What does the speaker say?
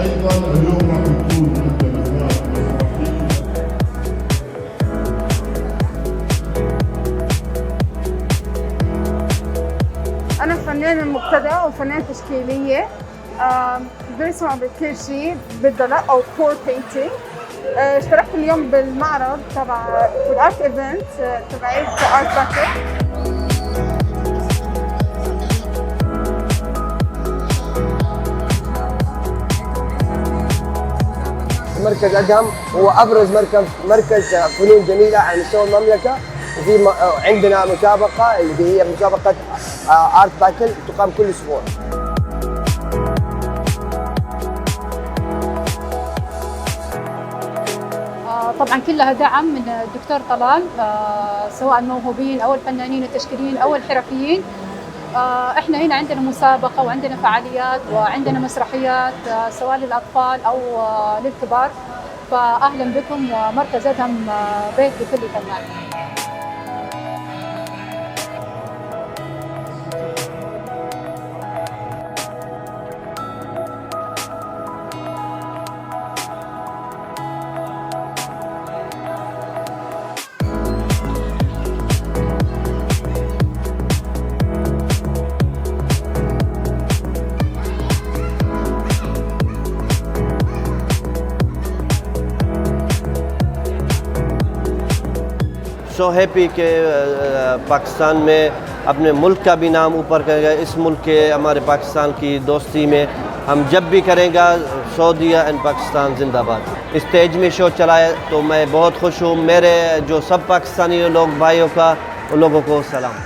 أيضا اليوم راح يكون عندنا مسرحية. أنا فنانة مبتدئة وفنانة تشكيلية، برسم بكل شيء بالدلق أو كور بينتينج. اشتركت اليوم بالمعرض تبع الارت ايفنت تبعت ارت باتل. مركز أدهم هو أبرز مركز فنون جميلة على مستوى المملكة، وفي عندنا مسابقة اللي هي مسابقة ارت باتل تقام كل أسبوع. طبعا كلها دعم من الدكتور طلال، سواء الموهوبين او الفنانين التشكيليين او الحرفيين. احنا هنا عندنا مسابقه وعندنا فعاليات وعندنا مسرحيات سواء للاطفال او للكبار، فاهلا بكم، ومركز ادهم بيت لكل فنان. So happy कि पाकिस्तान में अपने मुल्क का भी नाम ऊपर करेगा। इस मुल्क के हमारे पाकिस्तान की दोस्ती में हम जब भी करेंगे सऊदीया एंड पाकिस्तान जिंदाबाद। इस स्टेज में शो चलाया तो मैं बहुत खुश हूँ। मेरे जो सब पाकिस्तानी लोग भाइयों का उन लोगों को सलाम।